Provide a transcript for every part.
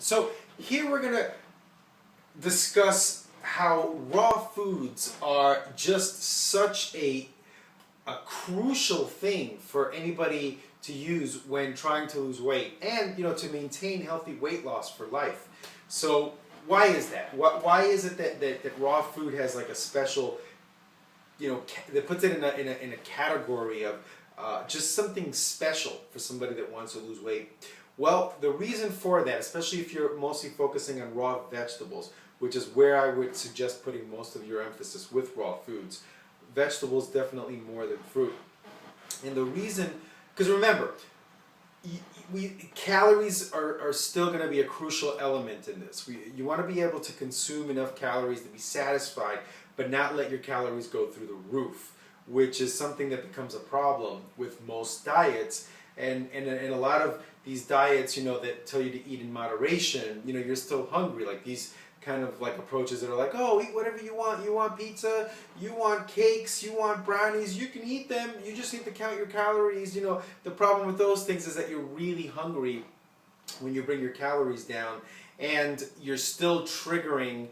So here we're gonna discuss how raw foods are just such a crucial thing for anybody to use when trying to lose weight and to maintain healthy weight loss for life. So why is that? Why is it that raw food has like a special, that puts it in a category of just something special for somebody that wants to lose weight? Well, the reason for that, especially if you're mostly focusing on raw vegetables, which is where I would suggest putting most of your emphasis with raw foods. Vegetables definitely more than fruit. And the reason, because remember, calories are still going to be a crucial element in this. You want to be able to consume enough calories to be satisfied, but not let your calories go through the roof, which is something that becomes a problem with most diets. And a lot of these diets, that tell you to eat in moderation, you're still hungry. Like these kind of like approaches that are like, oh, eat whatever you want. You want pizza, you want cakes, you want brownies, you can eat them. You just need to count your calories. The problem with those things is that you're really hungry when you bring your calories down, and you're still triggering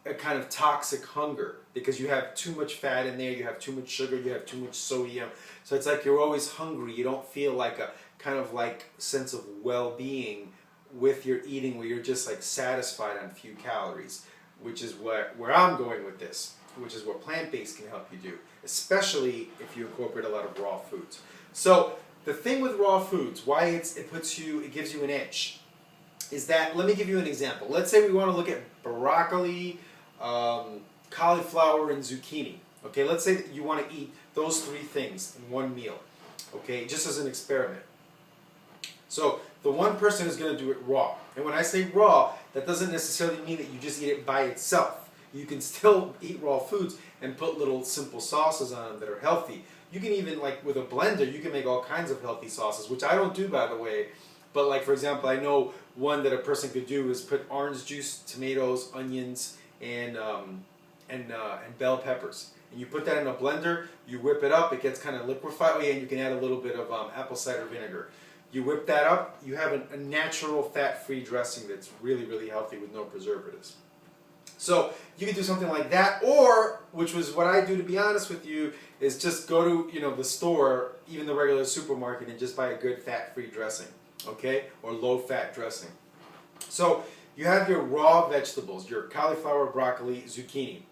a kind of toxic hunger because you have too much fat in there, you have too much sugar, you have too much sodium. So it's like you're always hungry. You don't feel like a kind of like sense of well-being with your eating where you're just like satisfied on few calories, which is where I'm going with this, which is what plant-based can help you do, especially if you incorporate a lot of raw foods. So the thing with raw foods, why it gives you an edge, is that, let me give you an example. Let's say we want to look at broccoli, cauliflower, and zucchini. Okay, let's say that you want to eat those three things in one meal. Okay, just as an experiment. So the one person is going to do it raw. And when I say raw, that doesn't necessarily mean that you just eat it by itself. You can still eat raw foods and put little simple sauces on them that are healthy. You can even, like with a blender, you can make all kinds of healthy sauces, which I don't do, by the way. But like, for example, I know one that a person could do is put orange juice, tomatoes, onions, and bell peppers. And you put that in a blender, you whip it up, it gets kind of liquefied. Oh yeah, and you can add a little bit of apple cider vinegar. You whip that up, you have a natural fat-free dressing that's really, really healthy with no preservatives. So you can do something like that, or, which was what I do to be honest with you, is just go to the store, even the regular supermarket, and just buy a good fat-free dressing, okay, or low-fat dressing. So you have your raw vegetables, your cauliflower, broccoli, zucchini.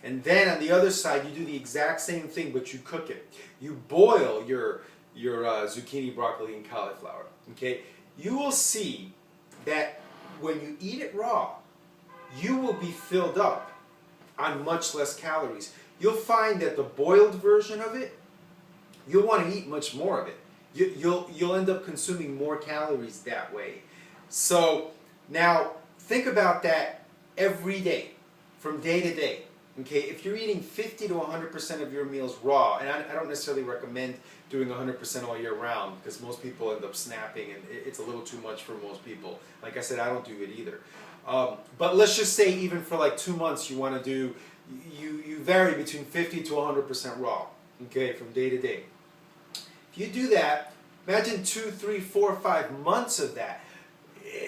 And then on the other side, you do the exact same thing, but you cook it. You boil your zucchini, broccoli, and cauliflower. Okay, you will see that when you eat it raw, you will be filled up on much less calories. You'll find that the boiled version of it, you'll want to eat much more of it. You'll end up consuming more calories that way. So now think about that every day, from day to day. Okay, if you're eating 50 to 100% of your meals raw, and I don't necessarily recommend doing 100% all year round because most people end up snapping and it's a little too much for most people. Like I said, I don't do it either. But let's just say even for like 2 months you want to do, you vary between 50 to 100% raw, okay, from day to day. If you do that, imagine 2, 3, 4, 5 months of that.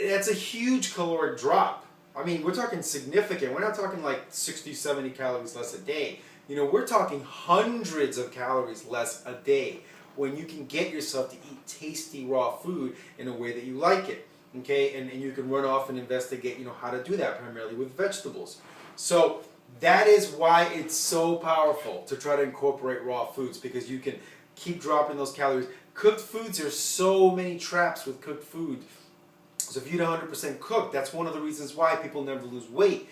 That's a huge caloric drop. I mean, we're talking significant. We're not talking like 60, 70 calories less a day. We're talking hundreds of calories less a day when you can get yourself to eat tasty raw food in a way that you like it. Okay, and you can run off and investigate, how to do that primarily with vegetables. So that is why it's so powerful to try to incorporate raw foods, because you can keep dropping those calories. Cooked foods, there's so many traps with cooked food. So if you eat 100% cooked, that's one of the reasons why people never lose weight.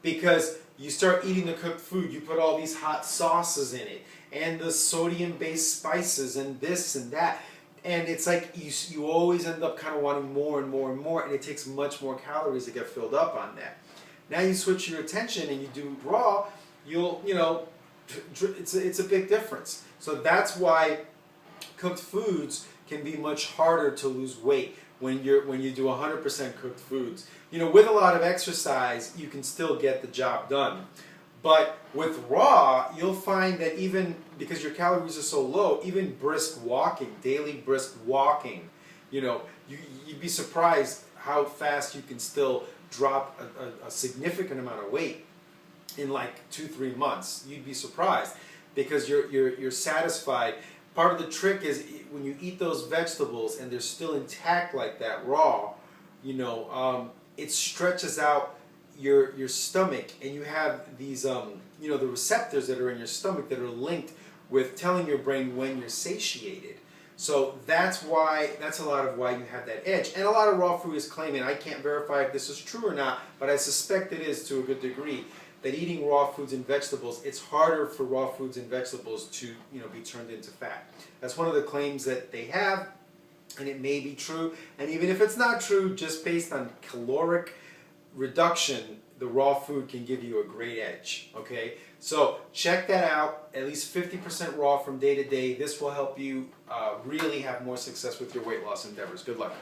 Because you start eating the cooked food, you put all these hot sauces in it, and the sodium-based spices, and this and that. And it's like you always end up kind of wanting more and more and more, and it takes much more calories to get filled up on that. Now you switch your attention and you do raw, it's a big difference. So that's why cooked foods can be much harder to lose weight when you do 100% cooked foods. With a lot of exercise, you can still get the job done. But with raw, you'll find that even because your calories are so low, even brisk walking, daily brisk walking, you'd be surprised how fast you can still drop a significant amount of weight in like 2-3 months. You'd be surprised because you're satisfied. Part of the trick is when you eat those vegetables and they're still intact like that, raw, you know, it stretches out your stomach, and you have these, you know, the receptors that are in your stomach that are linked with telling your brain when you're satiated. So that's why, that's a lot of why you have that edge. And a lot of raw food is claiming, I can't verify if this is true or not, but I suspect it is to a good degree, that eating raw foods and vegetables, it's harder for raw foods and vegetables to, you know, be turned into fat. That's one of the claims that they have, and it may be true. And even if it's not true, just based on caloric reduction, the raw food can give you a great edge, okay? So check that out, at least 50% raw from day to day. This will help you really have more success with your weight loss endeavors. Good luck.